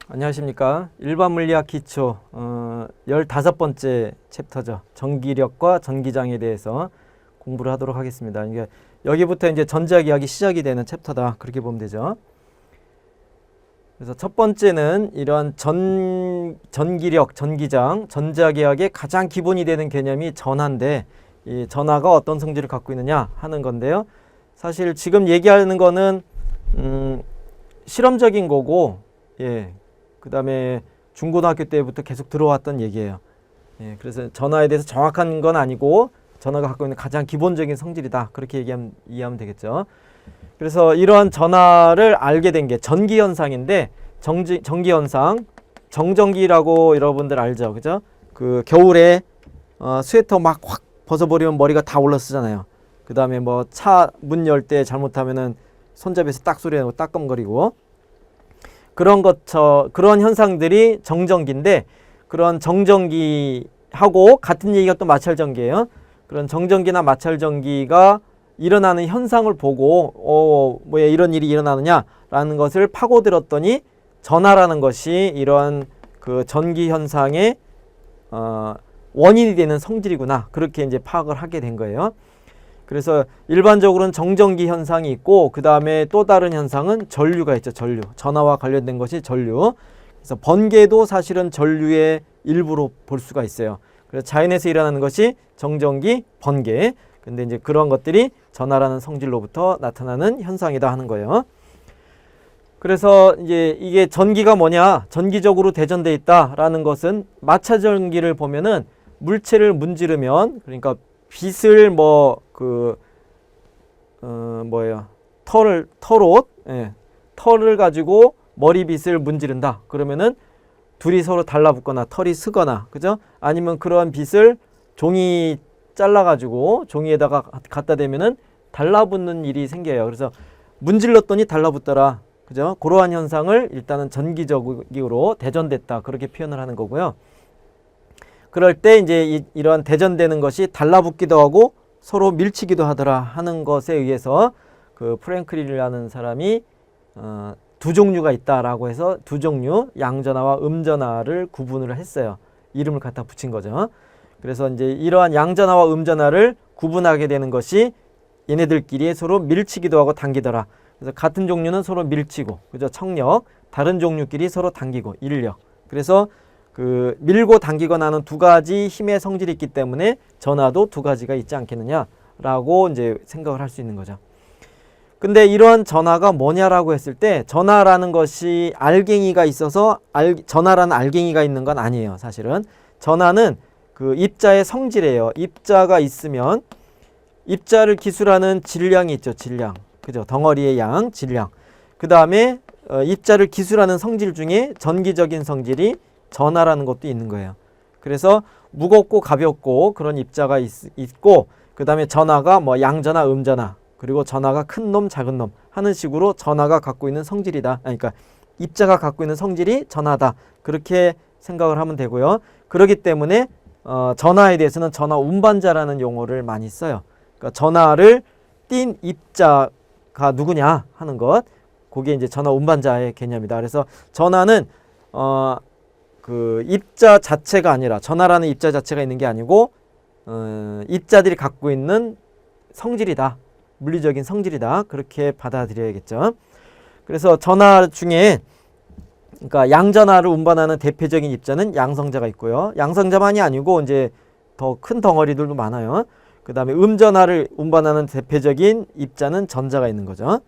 안녕하십니까. 일반물리학 기초 15번째 챕터죠. 전기력과 전기장에 대해서 공부를 하도록 하겠습니다. 이게 여기부터 이제 전지학 이야기 시작이 되는 챕터다. 그렇게 보면 되죠. 그래서 첫 번째는 이런 전기력, 전기장, 전지학 이야기의 가장 기본이 되는 개념이 전하인데, 이 전하가 어떤 성질을 갖고 있느냐 하는 건데요. 사실 지금 얘기하는 거는 실험적인 거고, 그 다음에 중고등학교 때부터 계속 들어왔던 얘기예요. 그래서 전하에 대해서 정확한 건 아니고 전하가 갖고 있는 가장 기본적인 성질이다. 그렇게 이해하면 되겠죠. 그래서 이러한 전하를 알게 된 게 전기현상인데, 전기현상, 정전기라고 여러분들 알죠? 그죠? 그 겨울에 스웨터 막 확 벗어버리면 머리가 다 올라쓰잖아요. 그 다음에 뭐 차 문 열 때 잘못하면은 손잡이에서 딱 소리 나고 따끔거리고, 그런 현상들이 정전기인데, 그런 정전기하고 같은 얘기가 또 마찰전기예요. 그런 정전기나 마찰전기가 일어나는 현상을 보고 뭐야 이런 일이 일어나느냐라는 것을 파고들었더니 전하라는 것이 이러한 그 전기 현상의 원인이 되는 성질이구나, 그렇게 이제 파악을 하게 된 거예요. 그래서 일반적으로는 정전기 현상이 있고, 그 다음에 또 다른 현상은 전류가 있죠. 전류. 전하와 관련된 것이 전류. 그래서 번개도 사실은 전류의 일부로 볼 수가 있어요. 그래서 자연에서 일어나는 것이 정전기, 번개. 근데 이제 그런 것들이 전하라는 성질로부터 나타나는 현상이다 하는 거예요. 그래서 이제 이게 전기가 뭐냐, 전기적으로 대전돼 있다라는 것은 마찰전기를 보면은 물체를 문지르면, 그러니까 빛을 털을 가지고 머리빗을 문지른다. 그러면은 둘이 서로 달라붙거나 털이 쓰거나, 그죠? 아니면 그러한 빛을 종이 잘라가지고 종이에다가 갖다 대면은 달라붙는 일이 생겨요. 그래서 문질렀더니 달라붙더라. 그죠? 그러한 현상을 일단은 전기적으로 대전됐다. 그렇게 표현을 하는 거고요. 그럴 때 이제 이러한 대전되는 것이 달라붙기도 하고 서로 밀치기도 하더라 하는 것에 의해서 그 프랭클이라는 사람이 두 종류가 있다라고 해서 두 종류, 양전하와 음전하를 구분을 했어요. 이름을 갖다 붙인 거죠. 그래서 이제 이러한 양전하와 음전하를 구분하게 되는 것이 얘네들끼리 서로 밀치기도 하고 당기더라. 그래서 같은 종류는 서로 밀치고, 그죠? 척력. 다른 종류끼리 서로 당기고, 인력. 그래서 그 밀고 당기거나 하는 두 가지 힘의 성질이 있기 때문에 전하도 두 가지가 있지 않겠느냐라고 이제 생각을 할 수 있는 거죠. 근데 이러한 전하가 뭐냐라고 했을 때, 전하라는 것이 알갱이가 있어서 전하라는 알갱이가 있는 건 아니에요. 사실은 전하는 그 입자의 성질이에요. 입자가 있으면 입자를 기술하는 질량이 있죠. 질량. 그죠? 덩어리의 양, 질량. 그 다음에 입자를 기술하는 성질 중에 전기적인 성질이 전하라는 것도 있는 거예요. 그래서 무겁고 가볍고 그런 입자가 있고, 그 다음에 전하가 뭐 양전하, 음전하, 그리고 전하가 큰 놈, 작은 놈 하는 식으로 전하가 갖고 있는 성질이다. 그러니까 입자가 갖고 있는 성질이 전하다. 그렇게 생각을 하면 되고요. 그렇기 때문에 전하에 대해서는 전하 운반자라는 용어를 많이 써요. 그러니까 전하를 띤 입자가 누구냐 하는 것, 그게 이제 전하 운반자의 개념이다. 그래서 전하는 그 입자 자체가 아니라, 전하라는 입자 자체가 있는 게 아니고 입자들이 갖고 있는 성질이다. 물리적인 성질이다. 그렇게 받아들여야겠죠. 그래서 전하 중에, 그러니까 양전하를 운반하는 대표적인 입자는 양성자가 있고요. 양성자만이 아니고 이제 더 큰 덩어리들도 많아요. 그 다음에 음전하를 운반하는 대표적인 입자는 전자가 있는 거죠.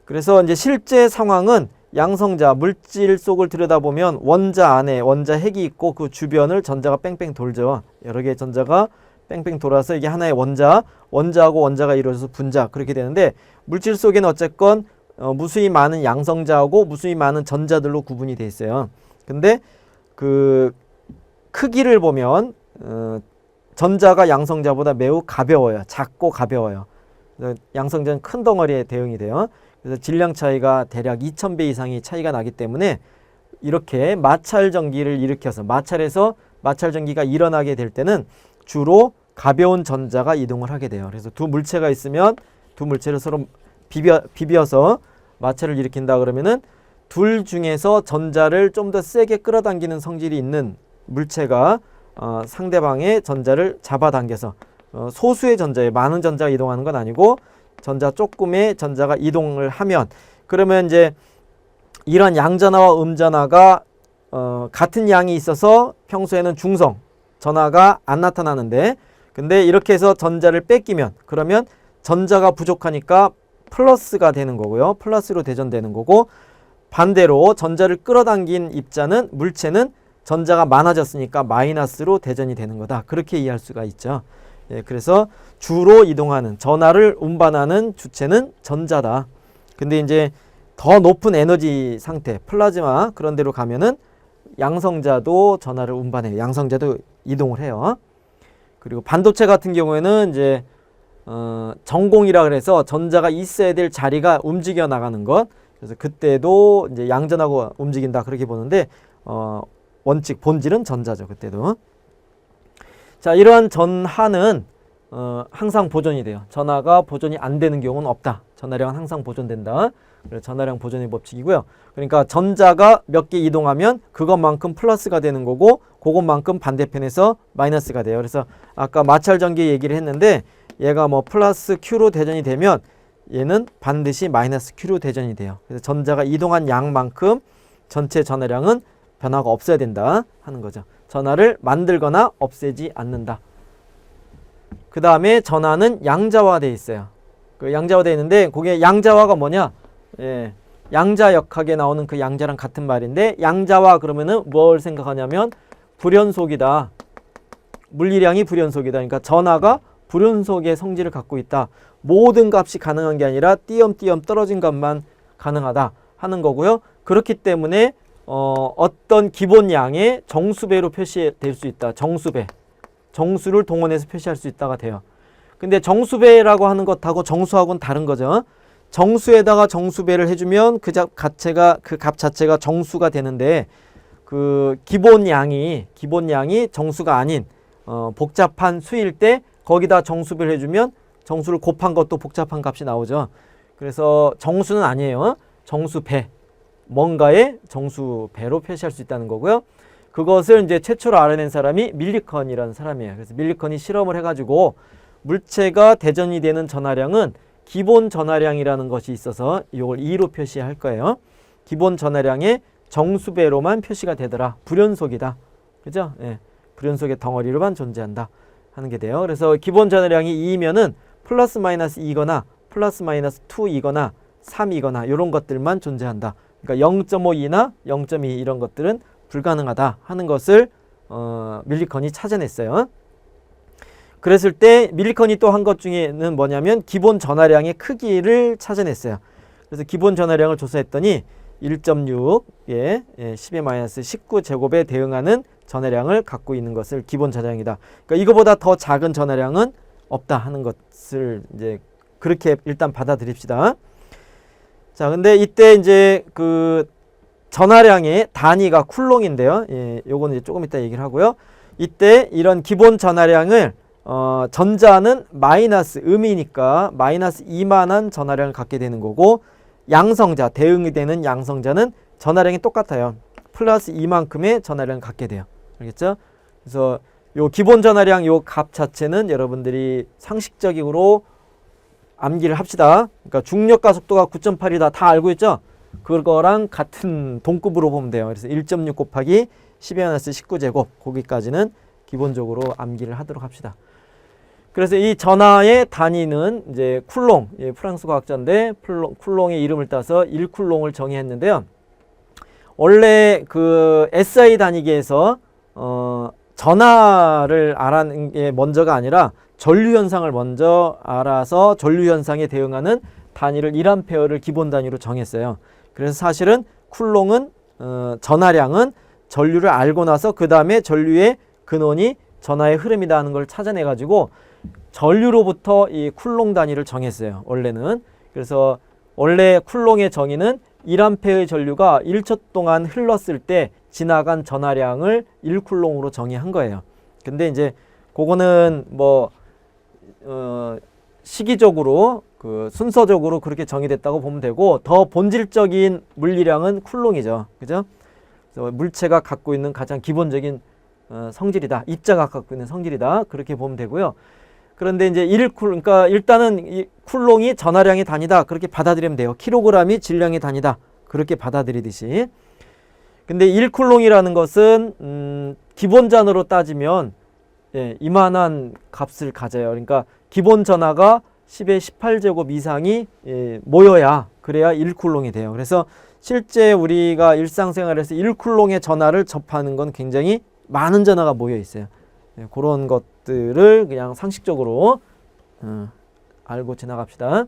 그래서 이제 실제 상황은 양성자, 물질 속을 들여다보면 원자 안에 원자 핵이 있고 그 주변을 전자가 뺑뺑 돌죠. 여러 개의 전자가 뺑뺑 돌아서 이게 하나의 원자하고 원자가 이루어져서 분자, 그렇게 되는데, 물질 속에는 어쨌건 무수히 많은 양성자하고 무수히 많은 전자들로 구분이 돼 있어요. 근데 그 크기를 보면 전자가 양성자보다 매우 가벼워요. 작고 가벼워요. 양성자는 큰 덩어리에 대응이 돼요. 그래서 질량 차이가 대략 2000배 이상의 차이가 나기 때문에 이렇게 마찰전기를 일으켜서, 마찰전기가 일어나게 될 때는 주로 가벼운 전자가 이동을 하게 돼요. 그래서 두 물체가 있으면 두 물체를 서로 비벼서 마찰을 일으킨다 그러면은 둘 중에서 전자를 좀 더 세게 끌어당기는 성질이 있는 물체가 상대방의 전자를 잡아당겨서 소수의 전자에 많은 전자가 이동하는 건 아니고 전자 조금의 전자가 이동을 하면, 그러면 이제 이런 양전하와 음전하가 같은 양이 있어서 평소에는 중성 전하가 안 나타나는데, 근데 이렇게 해서 전자를 뺏기면 그러면 전자가 부족하니까 플러스가 되는 거고요. 플러스로 대전되는 거고, 반대로 전자를 끌어당긴 입자는 물체는 전자가 많아졌으니까 마이너스로 대전이 되는 거다. 그렇게 이해할 수가 있죠. 예, 그래서 주로 이동하는 전하를 운반하는 주체는 전자다. 근데 이제 더 높은 에너지 상태, 플라즈마 그런 데로 가면은 양성자도 전하를 운반해요. 양성자도 이동을 해요. 그리고 반도체 같은 경우에는 이제 전공이라 그래서 전자가 있어야 될 자리가 움직여 나가는 것. 그래서 그때도 이제 양전하고 움직인다 그렇게 보는데 원칙 본질은 전자죠. 그때도. 자, 이러한 전하는 항상 보존이 돼요. 전하가 보존이 안 되는 경우는 없다. 전하량은 항상 보존된다. 그래서 전하량 보존의 법칙이고요. 그러니까 전자가 몇 개 이동하면 그것만큼 플러스가 되는 거고 그것만큼 반대편에서 마이너스가 돼요. 그래서 아까 마찰 전기 얘기를 했는데 얘가 뭐 플러스 Q로 대전이 되면 얘는 반드시 마이너스 Q로 대전이 돼요. 그래서 전자가 이동한 양만큼 전체 전하량은 변화가 없어야 된다 하는 거죠. 전하를 만들거나 없애지 않는다. 그 다음에 전하는 양자화되어 있어요. 그 양자화되어 있는데 그게 양자화가 뭐냐? 예, 양자역학에 나오는 그 양자랑 같은 말인데, 양자화 그러면은 뭘 생각하냐면 불연속이다. 물리량이 불연속이다. 그러니까 전하가 불연속의 성질을 갖고 있다. 모든 값이 가능한 게 아니라 띄엄띄엄 떨어진 값만 가능하다 하는 거고요. 그렇기 때문에 어떤 기본 양의 정수배로 표시될 수 있다. 정수배. 정수를 동원해서 표시할 수 있다가 돼요. 근데 정수배라고 하는 것하고 정수하고는 다른 거죠. 정수에다가 정수배를 해주면 그 값 자체가 정수가 되는데, 그 기본 양이 정수가 아닌 복잡한 수일 때 거기다 정수배를 해주면 정수를 곱한 것도 복잡한 값이 나오죠. 그래서 정수는 아니에요. 정수배. 뭔가의 정수배로 표시할 수 있다는 거고요. 그것을 이제 최초로 알아낸 사람이 밀리컨이라는 사람이에요. 그래서 밀리컨이 실험을 해가지고 물체가 대전이 되는 전하량은 기본 전하량이라는 것이 있어서 이걸 2로 표시할 거예요. 기본 전하량의 정수배로만 표시가 되더라. 불연속이다. 그죠? 예. 불연속의 덩어리로만 존재한다 하는 게 돼요. 그래서 기본 전하량이 2이면은 플러스 마이너스 2거나 플러스 마이너스 2이거나 3이거나 이런 것들만 존재한다. 그러니까 0.52나 0.2 이런 것들은 불가능하다 하는 것을 밀리컨이 찾아냈어요. 그랬을 때 밀리컨이 또 한 것 중에는 뭐냐면 기본 전하량의 크기를 찾아냈어요. 그래서 기본 전하량을 조사했더니 1.6에 10의 마이너스 19 제곱에 대응하는 전하량을 갖고 있는 것을 기본 전하량이다. 그러니까 이거보다 더 작은 전하량은 없다 하는 것을 이제 그렇게 일단 받아들입시다. 자, 근데 이때 이제 그 전하량의 단위가 쿨롱인데요. 예, 요거는 이제 조금 이따 얘기를 하고요. 이때 이런 기본 전하량을 전자는 마이너스 음이니까 마이너스 이만한 전하량을 갖게 되는 거고, 양성자, 대응이 되는 양성자는 전하량이 똑같아요. 플러스 이만큼의 전하량을 갖게 돼요. 알겠죠? 그래서 요 기본 전하량 요 값 자체는 여러분들이 상식적으로 암기를 합시다. 그러니까 중력과 속도가 9.8이다 다 알고 있죠? 그거랑 같은 동급으로 보면 돼요. 그래서 1.6 곱하기 10-19제곱 거기까지는 기본적으로 암기를 하도록 합시다. 그래서 이 전하의 단위는 이제 쿨롱, 예, 프랑스 과학자인데 쿨롱의 이름을 따서 1쿨롱을 정의했는데요. 원래 그 SI 단위계에서 전하를 알아낸 게 먼저가 아니라 전류 현상을 먼저 알아서 전류 현상에 대응하는 단위를 1A를 기본 단위로 정했어요. 그래서 사실은 쿨롱은 전하량은 전류를 알고 나서 그 다음에 전류의 근원이 전하의 흐름이다 하는 걸 찾아내 가지고 전류로부터 이 쿨롱 단위를 정했어요. 원래는. 그래서 원래 쿨롱의 정의는 1A의 전류가 1초 동안 흘렀을 때 지나간 전하량을 1쿨롱으로 정의한 거예요. 근데 이제 그거는 뭐 시기적으로 그 순서적으로 그렇게 정의됐다고 보면 되고, 더 본질적인 물리량은 쿨롱이죠. 그죠? 그래서 물체가 갖고 있는 가장 기본적인 성질이다. 입자가 갖고 있는 성질이다. 그렇게 보면 되고요. 그런데 이제 그러니까 일단은 이 쿨롱이 전하량의 단위다. 그렇게 받아들이면 돼요. 킬로그램이 질량의 단위다. 그렇게 받아들이듯이. 근데 1쿨롱이라는 것은 기본잔으로 따지면 예, 이만한 값을 가져요. 그러니까 기본 전하가 10의 18제곱 이상이 예, 모여야 그래야 1쿨롱이 돼요. 그래서 실제 우리가 일상생활에서 1쿨롱의 전하를 접하는 건 굉장히 많은 전하가 모여 있어요. 예, 그런 것들을 그냥 상식적으로 알고 지나갑시다.